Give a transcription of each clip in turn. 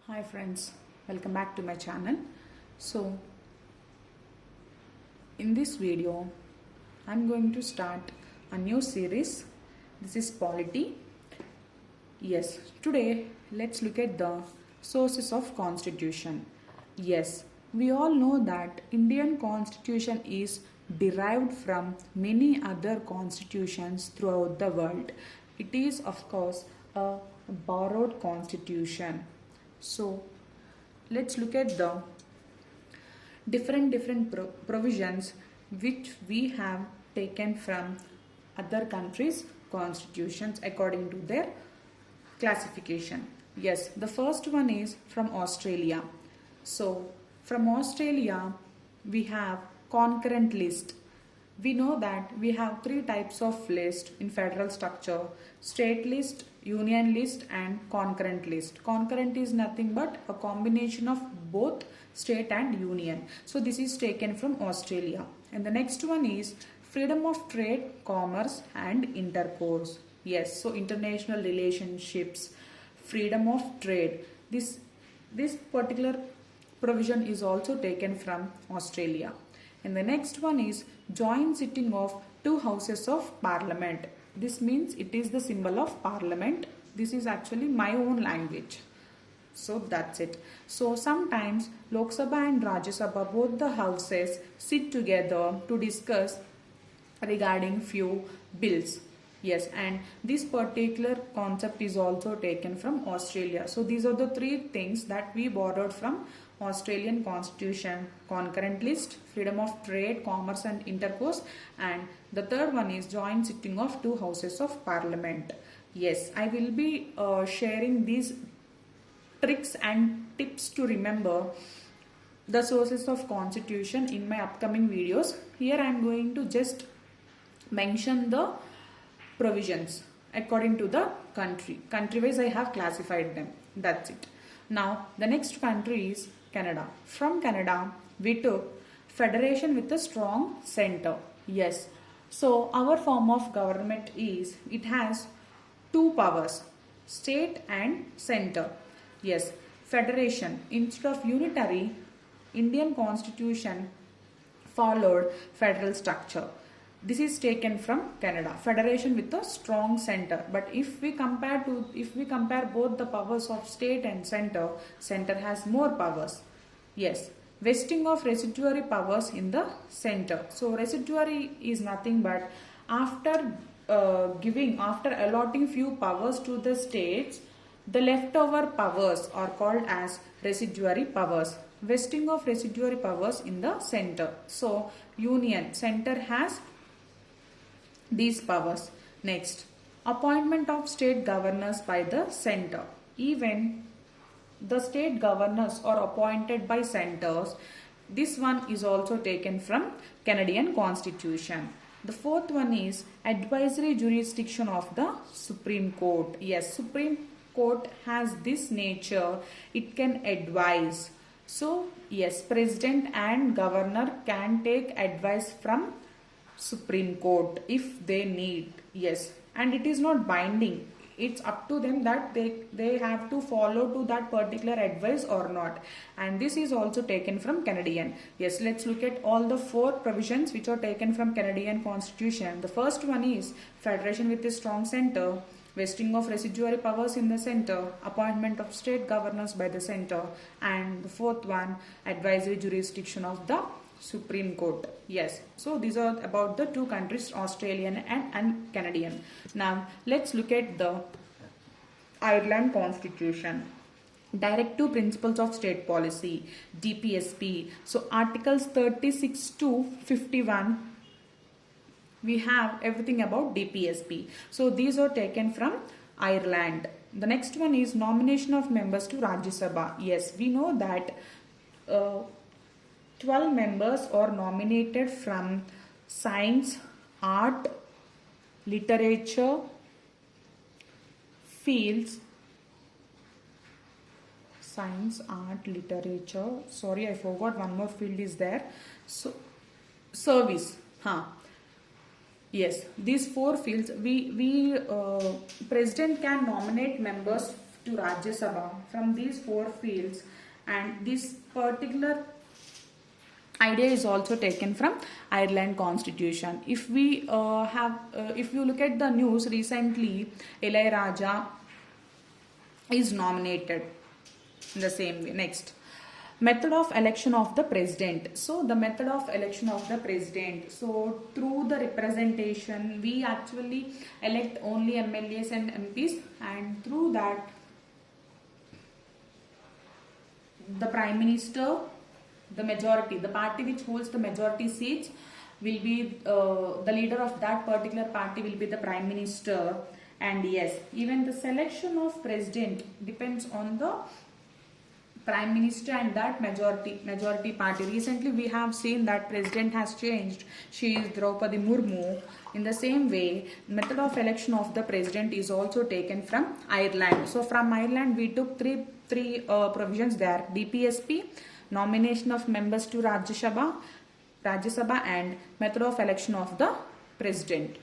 Hi friends, welcome back to my channel. So in this video I'm going to start a new series. This is polity. Yes, today let's look at the sources of constitution. Yes, we all know that Indian constitution is derived from many other constitutions throughout the world. It is of course a borrowed constitution. So let's look at the different provisions which we have taken from other countries' constitutions according to their classification. Yes, the first one is from Australia. So from Australia we have concurrent list. We know that we have three types of list in federal structure: state list, union list and concurrent list. Concurrent is nothing but a combination of both state and union. So this is taken from Australia. And the next one is freedom of trade, commerce and intercourse. Yes, so international relationships, freedom of trade. This particular provision is also taken from Australia. And the next one is joint sitting of two houses of parliament. This means it is the symbol of parliament. This is actually my own language. So that's it. So sometimes Lok Sabha and Rajya Sabha, both the houses sit together to discuss regarding few bills. Yes, and this particular concept is also taken from Australia. So these are the three things that we borrowed from Australian constitution: concurrent list, freedom of trade, commerce and intercourse, and the third one is joint sitting of two houses of parliament. Yes, I will be sharing these tricks and tips to remember the sources of constitution in my upcoming videos. Here I am going to just mention the provisions according to the country wise I have classified them. That's it. Now the next country is Canada. From Canada we took federation with a strong center. Yes, so our form of government is, it has two powers, state and center. Yes, federation. Instead of unitary, Indian constitution followed federal structure. This is taken from Canada. Federation with a strong center. But if we compare both the powers of state and center, center has more powers. Yes, vesting of residuary powers in the center. So residuary is nothing but after allotting few powers to the states, the leftover powers are called as residuary powers. Vesting of residuary powers in the center. So union, center has these powers. Next, appointment of state governors by the center. Even the state governors are appointed by centers. This one is also taken from Canadian Constitution. The fourth one is advisory jurisdiction of the Supreme Court. Yes, Supreme Court has this nature, it can advise. So yes, president and governor can take advice from Supreme Court if they need. Yes, and it is not binding. It's up to them that they have to follow to that particular advice or not. And this is also taken from Canadian. Yes, let's look at all the four provisions which are taken from Canadian Constitution. The first one is federation with a strong center, vesting of residuary powers in the center, appointment of state governors by the center, and the fourth one, advisory jurisdiction of the Supreme Court. Yes, so these are about the two countries, Australian and Canadian. Now let's look at the Ireland Constitution. Directive Principles of State Policy, DPSP. So articles 36 to 51, we have everything about DPSP. So these are taken from Ireland. The next one is nomination of members to Rajya Sabha. Yes, we know that 12 members are nominated from science, art, literature, fields, science, art, literature. Sorry, I forgot one more field is there. So service. Yes, these four fields, we president can nominate members to Rajya Sabha from these 4 fields, and this particular idea is also taken from Ireland Constitution. If we if you look at the news recently, Eli Raja is nominated in the same way. Next, method of election of the president. So the method of election of the president, so through the representation we actually elect only MLAs and MPs, and through that the prime minister, the majority, the party which holds the majority seats will be the leader of that particular party will be the prime minister. And yes, even the selection of president depends on the prime minister and that majority party. Recently we have seen that president has changed. She is Draupadi Murmu. In the same way, method of election of the president is also taken from Ireland. So from Ireland we took three provisions there: DPSP, nomination of members to Rajya Sabha, and method of election of the president.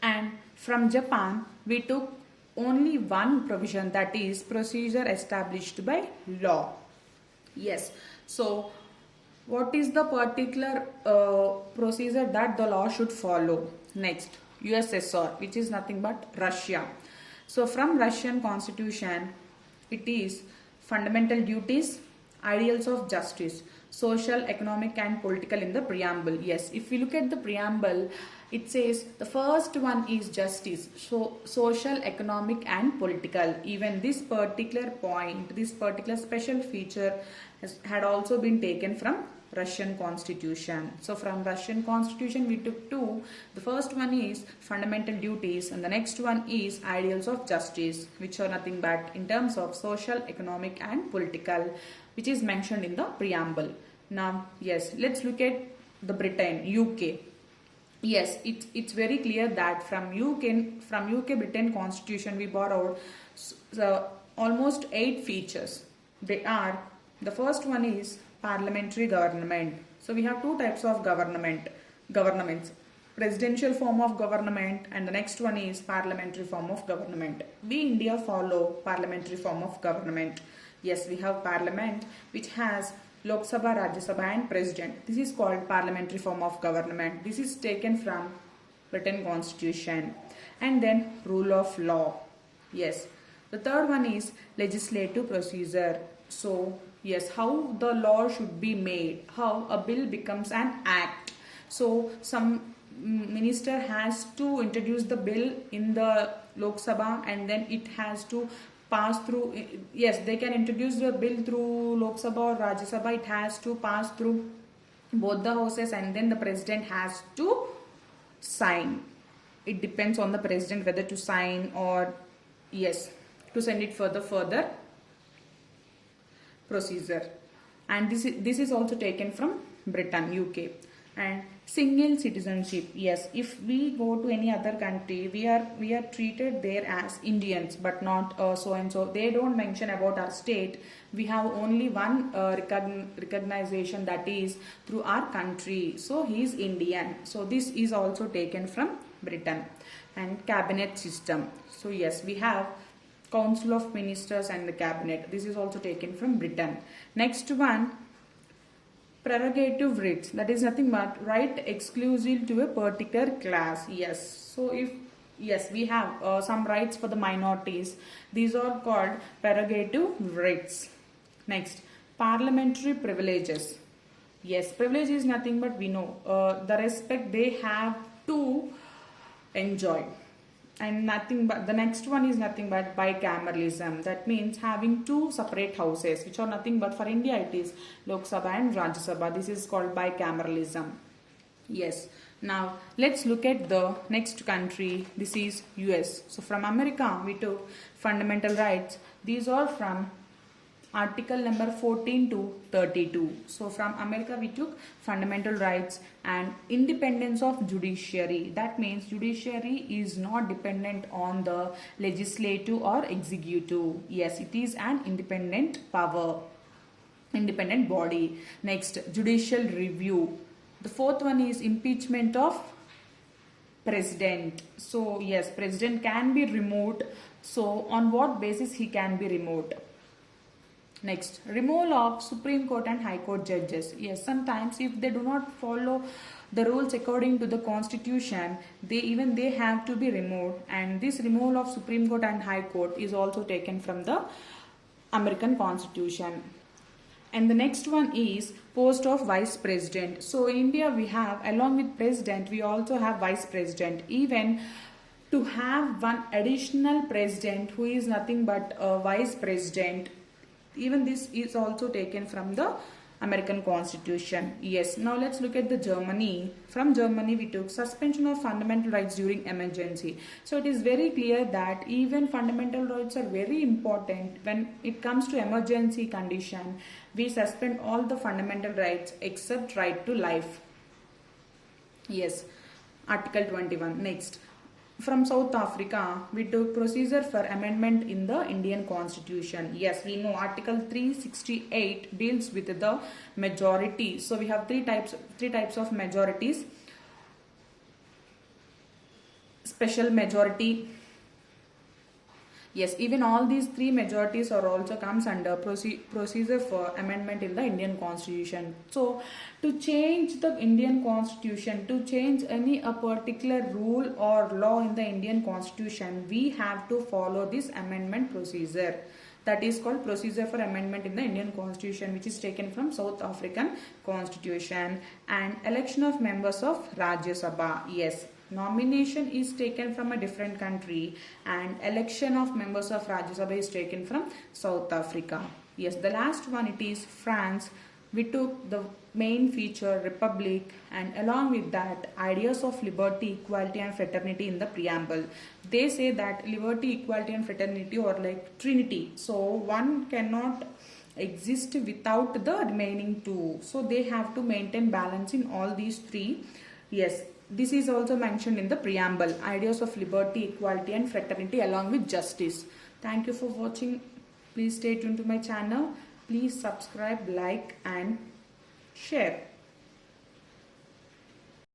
And from Japan we took only one provision, that is procedure established by law. Yes, so what is the particular procedure that the law should follow? Next, USSR, which is nothing but Russia. So from Russian constitution, it is fundamental duties, ideals of justice, social, economic and political in the preamble. Yes, if we look at the preamble, it says the first one is justice, so social, economic and political. Even this particular point, this particular special feature had also been taken from Russian constitution. So from Russian constitution we took 2. The first one is fundamental duties and the next one is ideals of justice, which are nothing but in terms of social, economic and political, which is mentioned in the preamble. Now yes, let's look at the Britain, UK. Yes, it's very clear that from UK Britain constitution we borrowed almost 8 features. They are, the first one is parliamentary government. So we have 2 types of governments, presidential form of government, and the next one is parliamentary form of government. We India follow parliamentary form of government. Yes, we have parliament which has Lok Sabha, Rajya Sabha and President. This is called parliamentary form of government. This is taken from Britain constitution. And then rule of law. Yes. The third one is legislative procedure. So yes, how the law should be made, how a bill becomes an act. So some minister has to introduce the bill in the Lok Sabha and then it has to pass through. Yes, they can introduce the bill through Lok Sabha or Rajya Sabha. It has to pass through both the houses and then the president has to sign. It depends on the president whether to sign or yes, to send it for the further procedure. And this is also taken from Britain, UK. And single citizenship. Yes, if we go to any other country, we are treated there as Indians, but not so and so. They don't mention about our state. We have only one recognition, that is through our country. So he is Indian. So this is also taken from Britain. And cabinet system. So yes, we have Council of Ministers and the cabinet. This is also taken from Britain. Next one, prerogative rights, that is nothing but right exclusive to a particular class. Yes, so if yes, we have some rights for the minorities. These are called prerogative rights. Next, parliamentary privileges. Yes, privilege is nothing but we know the respect they have to enjoy. And nothing but the next one is nothing but bicameralism. That means having 2 separate houses, which are nothing but for India it is Lok Sabha and Rajya Sabha. This is called bicameralism. Yes. Now let's look at the next country. This is US. So from America we took fundamental rights. These are from article number 14 to 32. So from America we took fundamental rights and independence of judiciary. That means judiciary is not dependent on the legislative or executive. Yes, it is an independent power, independent body. Next, judicial review. The fourth one is impeachment of president. So yes, president can be removed So on what basis he can be removed? Next, removal of Supreme Court and High Court judges. Yes, sometimes if they do not follow the rules according to the constitution, they have to be removed, and this removal of Supreme Court and High Court is also taken from the American Constitution. And the next one is post of vice president. So in India we have, along with president, we also have vice president. Even to have one additional president who is nothing but a vice president, even this is also taken from the American Constitution. Yes, now let's look at the Germany. From Germany we took suspension of fundamental rights during emergency. So it is very clear that even fundamental rights are very important. When it comes to emergency condition, we suspend all the fundamental rights except right to life. Yes, Article 21. Next, from South Africa, we took procedure for amendment in the Indian Constitution. Yes, we know Article 368 deals with the majority. So we have three types of majorities: special majority. Yes, even all these three majorities are also comes under procedure for amendment in the Indian Constitution. So to change the Indian Constitution, to change a particular rule or law in the Indian Constitution, we have to follow this amendment procedure. That is called procedure for amendment in the Indian Constitution, which is taken from South African Constitution. And election of members of Rajya Sabha. Yes, nomination is taken from a different country, and election of members of Rajya Sabha is taken from South Africa. Yes, the last one, it is France. We took the main feature republic, and along with that ideas of liberty, equality and fraternity in the preamble. They say that liberty, equality and fraternity are like trinity. So one cannot exist without the remaining two. So they have to maintain balance in all these three. Yes, this is also mentioned in the preamble. Ideas of liberty, equality and fraternity along with justice. Thank you for watching. Please stay tuned to my channel. Please subscribe, like and share.